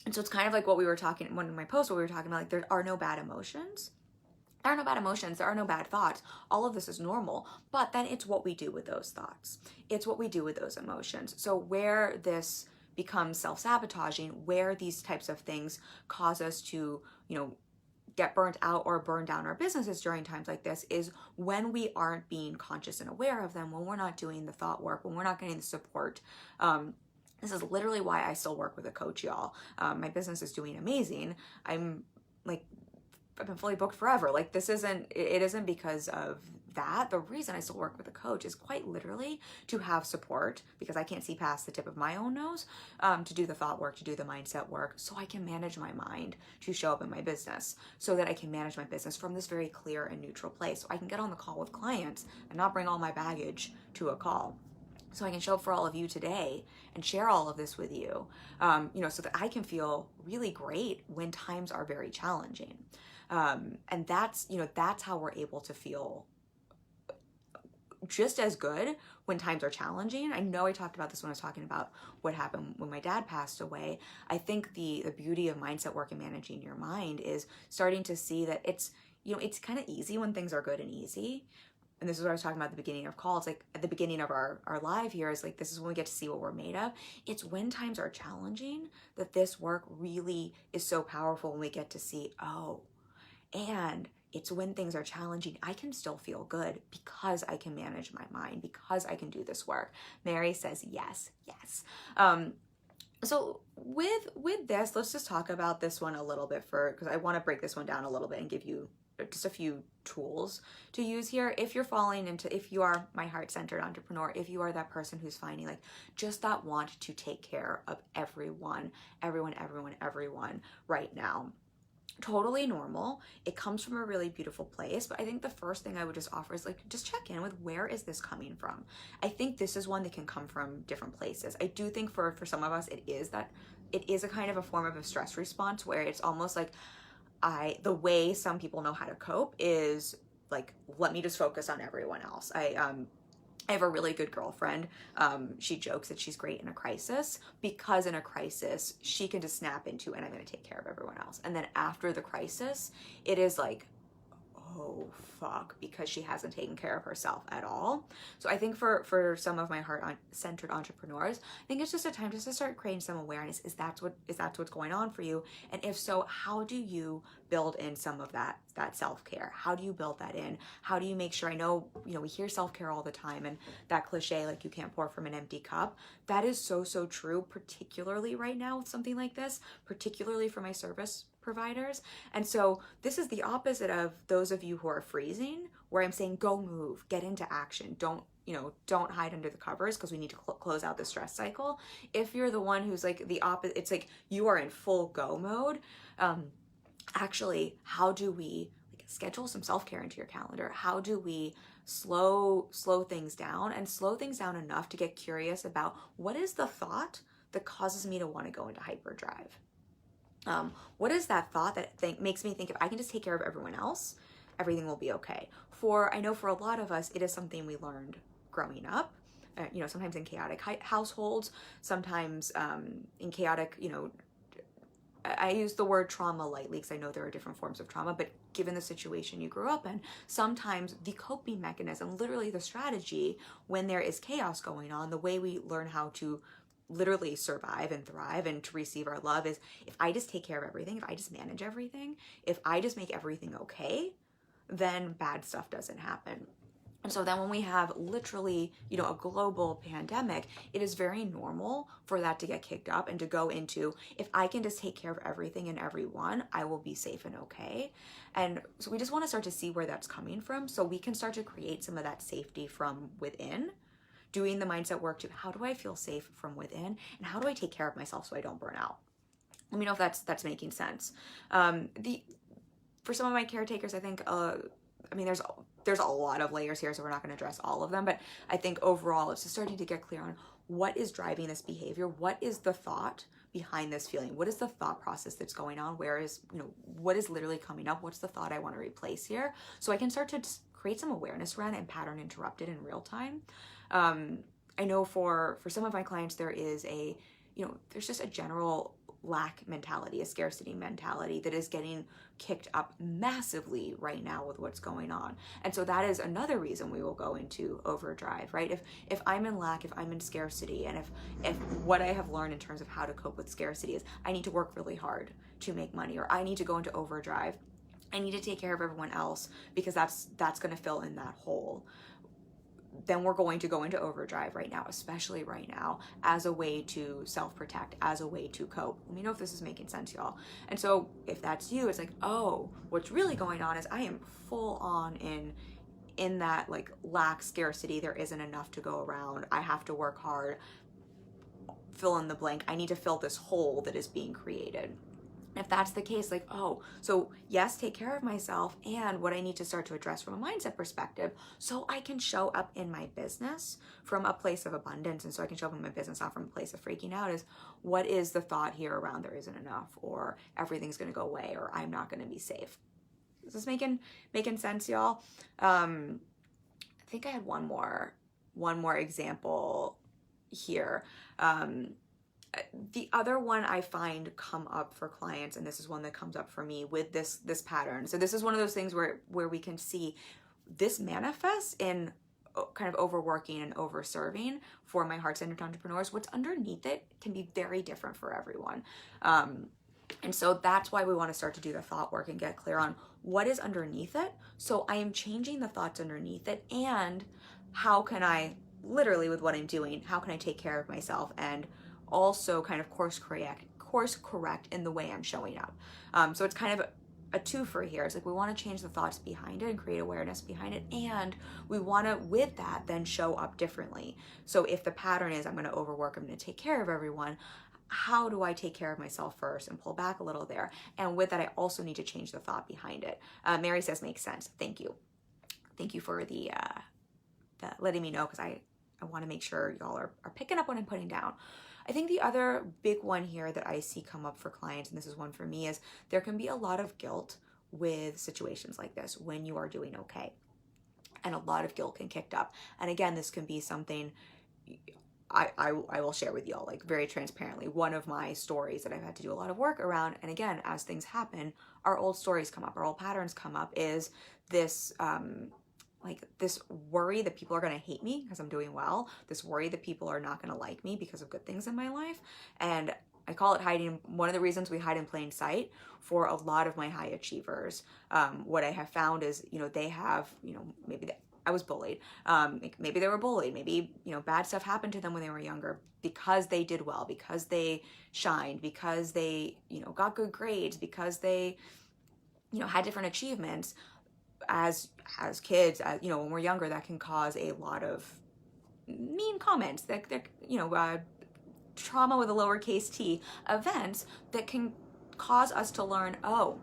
[SPEAKER 1] And so it's kind of what we were talking, one of my posts, what we were talking about, there are no bad emotions. There are no bad emotions. There are no bad thoughts. All of this is normal, but then it's what we do with those thoughts. It's what we do with those emotions. So where this becomes self-sabotaging, where these types of things cause us to, get burnt out or burn down our businesses during times like this, is when we aren't being conscious and aware of them, when we're not doing the thought work, when we're not getting the support. This is literally why I still work with a coach, y'all. My business is doing amazing. I've been fully booked forever. It isn't because of that. The reason I still work with a coach is quite literally to have support, because I can't see past the tip of my own nose, to do the thought work, to do the mindset work, so I can manage my mind to show up in my business, so that I can manage my business from this very clear and neutral place. So I can get on the call with clients and not bring all my baggage to a call. so I can show up for all of you today and share all of this with you, so that I can feel really great when times are very challenging. And that's how we're able to feel just as good when times are challenging. I know I talked about this when I was talking about what happened when my dad passed away. I think the beauty of mindset work and managing your mind is starting to see that it's kind of easy when things are good and easy. And this is what I was talking about at the beginning of call. It's like at the beginning of our live here is like, this is when we get to see what we're made of. It's when times are challenging that this work really is so powerful, when we get to see, and it's when things are challenging, I can still feel good because I can manage my mind, because I can do this work. Mary says, yes. So with this, let's just talk about this one a little bit because I want to break this one down a little bit and give you just a few tools to use here. If you are my heart-centered entrepreneur, if you are that person who's finding like just that want to take care of everyone right now, totally normal. It comes from a really beautiful place, but I think the first thing I would just offer is like, just check in with, where is this coming from? I think this is one that can come from different places. I do think for some of us, it is a kind of a form of a stress response, where it's almost like the way some people know how to cope is like, let me just focus on everyone else. I have a really good girlfriend. She jokes that she's great in a crisis, because in a crisis, she can just snap into, and I'm going to take care of everyone else. And then after the crisis, it is like, oh fuck, because she hasn't taken care of herself at all. So I think for some of my heart-centered entrepreneurs, I think it's just a time just to start creating some awareness. Is that what's going on for you? And if so, how do you build in some of that self-care? How do you build that in? How do you make sure? I know, we hear self-care all the time, and that cliche, like, you can't pour from an empty cup, that is so true, particularly right now with something like this, particularly for my service providers. And so this is the opposite of those of you who are freezing, where I'm saying, go move, get into action. Don't hide under the covers, because we need to close out the stress cycle. If you're the one who's like the opposite, it's like you are in full go mode. Actually, how do we schedule some self-care into your calendar? How do we slow things down, and slow things down enough to get curious about, what is the thought that causes me to want to go into hyperdrive? What is that thought that makes me think, if I can just take care of everyone else, everything will be okay? I know for a lot of us, it is something we learned growing up, sometimes in chaotic households, sometimes in chaotic, I use the word trauma lightly because I know there are different forms of trauma, but given the situation you grew up in, sometimes the coping mechanism, literally the strategy when there is chaos going on, the way we learn how to literally survive and thrive and to receive our love is, if I just take care of everything, if I just manage everything, if I just make everything okay, then bad stuff doesn't happen. And so then when we have literally, a global pandemic, it is very normal for that to get kicked up and to go into, if I can just take care of everything and everyone, I will be safe and okay. And so we just want to start to see where that's coming from, so we can start to create some of that safety from within, doing the mindset work to, how do I feel safe from within, and how do I take care of myself so I don't burn out? Let me know if that's making sense. For some of my caretakers, I think, there's a lot of layers here, so we're not going to address all of them, but I think overall it's just starting to get clear on what is driving this behavior, what is the thought behind this feeling, what is the thought process that's going on, what is literally coming up, what's the thought I want to replace here, so I can start to just create some awareness around it and pattern interrupt it in real time. I know for some of my clients, there is there's just a general lack mentality, a scarcity mentality that is getting kicked up massively right now with what's going on. And so that is another reason we will go into overdrive, right? If I'm in lack, if I'm in scarcity, and if what I have learned in terms of how to cope with scarcity is I need to work really hard to make money, or I need to go into overdrive, I need to take care of everyone else because that's going to fill in that hole, then we're going to go into overdrive right now, especially right now, as a way to self-protect, as a way to cope. Let me know if this is making sense, y'all. And so if that's you, it's like, oh, what's really going on is I am full on in that like lack, scarcity, there isn't enough to go around, I have to work hard, fill in the blank, I need to fill this hole that is being created. If that's the case, like, oh, so yes, take care of myself, and what I need to start to address from a mindset perspective so I can show up in my business from a place of abundance, and so I can show up in my business not from a place of freaking out, is what is the thought here around there isn't enough, or everything's going to go away, or I'm not going to be safe. Is this making sense, y'all? I think I had one more example here. The other one I find come up for clients, and this is one that comes up for me with this pattern. So this is one of those things where we can see this manifests in kind of overworking and overserving for my heart-centered entrepreneurs. What's underneath it can be very different for everyone. And so that's why we want to start to do the thought work and get clear on what is underneath it. So I am changing the thoughts underneath it, and how can I, literally with what I'm doing, how can I take care of myself and also kind of course correct in the way I'm showing up. So it's kind of a twofer here. It's like we want to change the thoughts behind it and create awareness behind it, and we want to, with that, then show up differently. So if the pattern is I'm going to overwork, I'm going to take care of everyone, how do I take care of myself first and pull back a little there? And with that, I also need to change the thought behind it. Mary says, makes sense. Thank you. Thank you for the letting me know, because I want to make sure y'all are picking up what I'm putting down. I think the other big one here that I see come up for clients, and this is one for me, is there can be a lot of guilt with situations like this when you are doing okay. And a lot of guilt can kick up. And again, this can be something I will share with y'all, like, very transparently. One of my stories that I've had to do a lot of work around, and again, as things happen, our old stories come up, our old patterns come up, is this like this worry that people are going to hate me because I'm doing well, this worry that people are not going to like me because of good things in my life. And I call it hiding. One of the reasons we hide in plain sight for a lot of my high achievers, what I have found is, they have, maybe I was bullied. Maybe they were bullied. Maybe, bad stuff happened to them when they were younger because they did well, because they shined, because they, got good grades, because they, had different achievements. As kids, when we're younger, that can cause a lot of mean comments, that trauma with a lowercase t, events that can cause us to learn, oh,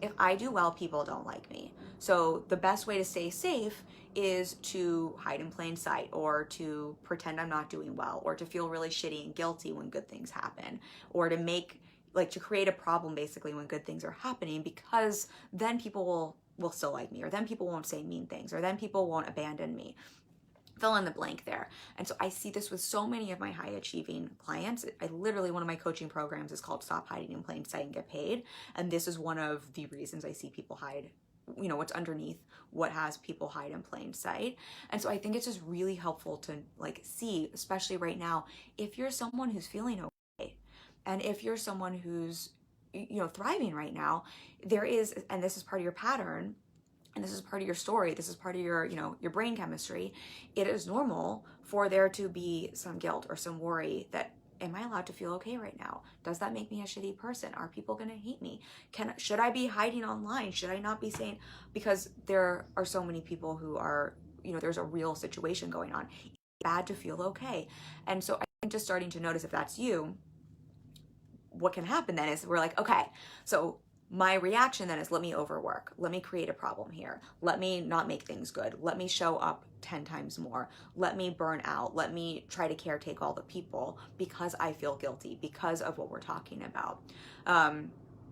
[SPEAKER 1] if I do well, people don't like me. So the best way to stay safe is to hide in plain sight, or to pretend I'm not doing well, or to feel really shitty and guilty when good things happen, or to create a problem basically when good things are happening, because then people will still like me, or then people won't say mean things, or then people won't abandon me. Fill in the blank there. And so I see this with so many of my high achieving clients. One of my coaching programs is called Stop Hiding in Plain Sight and Get Paid. And this is one of the reasons I see people hide, what's underneath, what has people hide in plain sight. And so I think it's just really helpful to see, especially right now, if you're someone who's feeling okay, and if you're someone who's thriving right now, there is, and this is part of your pattern, and this is part of your story, this is part of your your brain chemistry, it is normal for there to be some guilt or some worry that, am I allowed to feel okay right now? Does that make me a shitty person? Are people going to hate me? Should I be hiding online? Should I not be saying, because there are so many people who are, there's a real situation going on. It's bad to feel okay. And so I think just starting to notice, if that's you, what can happen then is we're like, okay, so my reaction then is, let me overwork. Let me create a problem here. Let me not make things good. Let me show up 10 times more. Let me burn out. Let me try to caretake all the people because I feel guilty because of what we're talking about.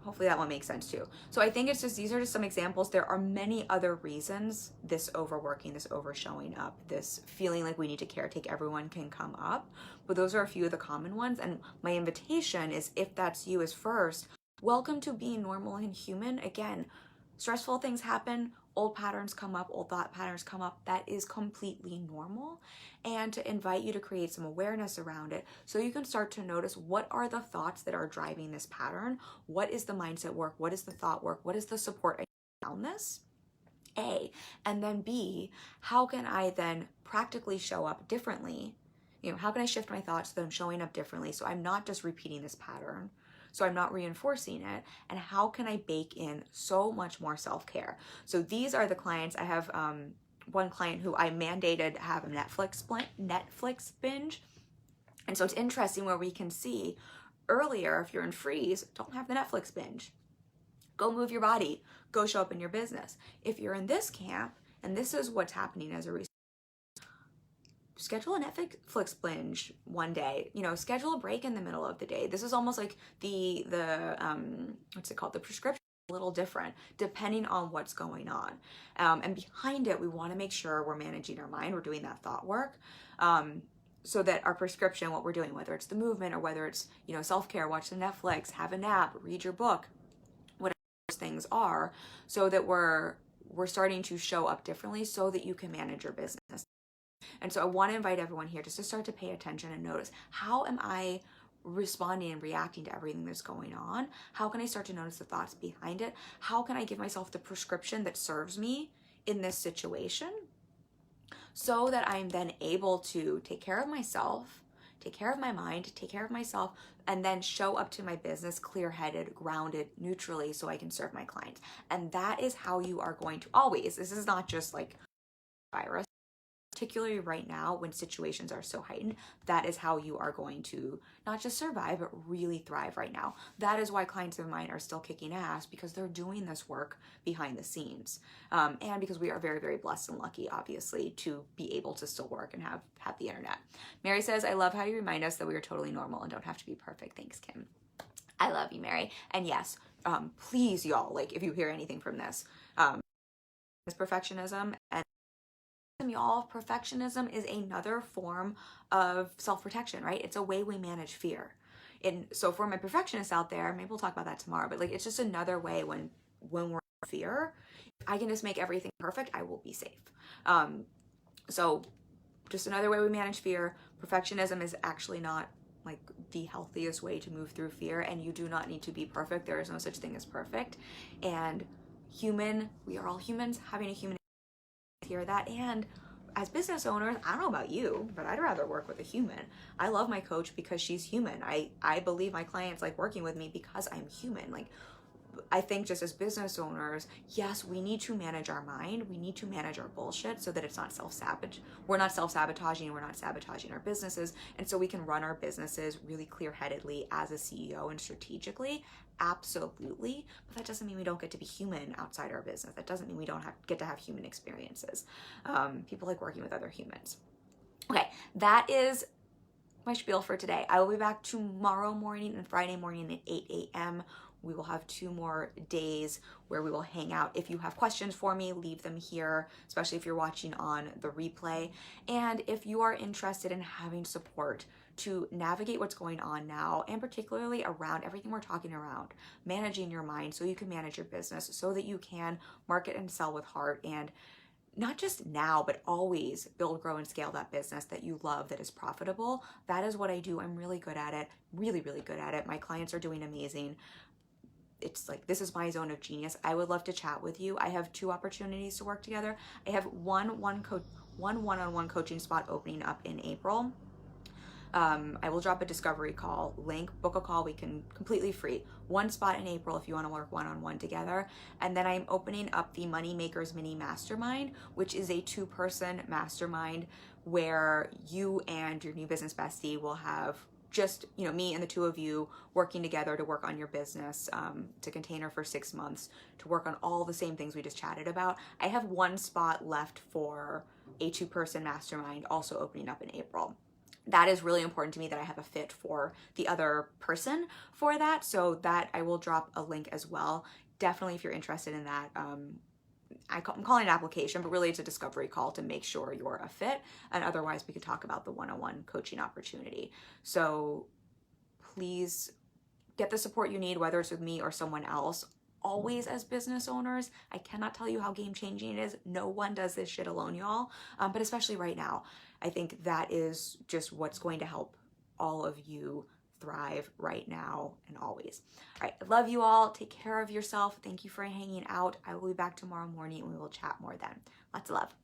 [SPEAKER 1] Hopefully that one makes sense too. So I think these are just some examples. There are many other reasons this overworking, this overshowing up, this feeling like we need to caretake everyone can come up. But those are a few of the common ones. And my invitation is, if that's you, is first, welcome to being normal and human. Again, stressful things happen, old patterns come up, old thought patterns come up. That is completely normal. And to invite you to create some awareness around it so you can start to notice, what are the thoughts that are driving this pattern? What is the mindset work? What is the thought work? What is the support around this? A. And then B, how can I then practically show up differently? How can I shift my thoughts so that I'm showing up differently, so I'm not just repeating this pattern, so I'm not reinforcing it? And how can I bake in so much more self-care? So these are the clients. I have one client who I mandated have a Netflix binge. And so it's interesting where we can see earlier, if you're in freeze, don't have the Netflix binge. Go move your body. Go show up in your business. If you're in this camp, and this is what's happening as a result, schedule a Netflix binge one day. Schedule a break in the middle of the day. This is almost like the what's it called? The prescription. A little different depending on what's going on. And behind it, we want to make sure we're managing our mind. We're doing that thought work. So that our prescription, what we're doing, whether it's the movement or whether it's, self-care, watch some Netflix, have a nap, read your book, whatever those things are, so that we're starting to show up differently so that you can manage your business. And so I want to invite everyone here just to start to pay attention and notice, how am I responding and reacting to everything that's going on? How can I start to notice the thoughts behind it? How can I give myself the prescription that serves me in this situation, so that I'm then able to take care of myself, take care of my mind, take care of myself, and then show up to my business clear-headed, grounded, neutrally, so I can serve my clients. And that is how you are going to always, this is not just like virus, particularly right now when situations are so heightened, that is how you are going to not just survive, but really thrive right now. That is why clients of mine are still kicking ass, because they're doing this work behind the scenes. And because we are very, very blessed and lucky, obviously, to be able to still work and have the internet. Mary says, I love how you remind us that we are totally normal and don't have to be perfect. Thanks, Kim. I love you, Mary. And yes, please, y'all, like if you hear anything from this, is perfectionism. And y'all, perfectionism is another form of self-protection, right? It's a way we manage fear. And so for my perfectionists out there, maybe we'll talk about that tomorrow, but like, it's just another way when we're in fear, if I can just make everything perfect, I will be safe. So just another way we manage fear. Perfectionism is actually not like the healthiest way to move through fear, and you do not need to be perfect. There is no such thing as perfect. And we are all humans having a human hear that. And as business owners, I don't know about you, but I'd rather work with a human. I love my coach because she's human. I believe my clients like working with me because I'm human. Like, I think just as business owners, yes, we need to manage our mind. We need to manage our bullshit so that it's not self-sabotage. We're not self-sabotaging. We're not sabotaging our businesses. And so we can run our businesses really clear-headedly as a CEO and strategically. Absolutely. But that doesn't mean we don't get to be human outside our business. That doesn't mean we don't get to have human experiences. People like working with other humans. Okay, that is my spiel for today. I will be back tomorrow morning and Friday morning at 8 a.m. We will have 2 more days where we will hang out. If you have questions for me, leave them here, especially if you're watching on the replay. And if you are interested in having support to navigate what's going on now, and particularly around everything we're talking around, managing your mind so you can manage your business, so that you can market and sell with heart, and not just now, but always build, grow, and scale that business that you love, that is profitable. That is what I do. I'm really good at it, really, really good at it. My clients are doing amazing. It's like, this is my zone of genius. I would love to chat with you. I have 2 opportunities to work together. I have one one-on-one coaching spot opening up in April. I will drop a discovery call link, book a call. We can completely free. 1 spot in April if you want to work one-on-one together. And then I'm opening up the Money Makers Mini Mastermind, which is a 2-person mastermind where you and your new business bestie will have just, me and the 2 of you working together to work on your business, to container for 6 months, to work on all the same things we just chatted about. I have 1 spot left for a 2-person mastermind also opening up in April. That is really important to me, that I have a fit for the other person for that. So that I will drop a link as well. Definitely, if you're interested in that, I'm calling it an application, but really it's a discovery call to make sure you're a fit. And otherwise, we could talk about the one-on-one coaching opportunity. So please get the support you need, whether it's with me or someone else. Always, as business owners, I cannot tell you how game-changing it is. No one does this shit alone, y'all. But especially right now, I think that is just what's going to help all of you thrive right now and always. All right, I love you all. Take care of yourself. Thank you for hanging out. I will be back tomorrow morning and we will chat more then. Lots of love.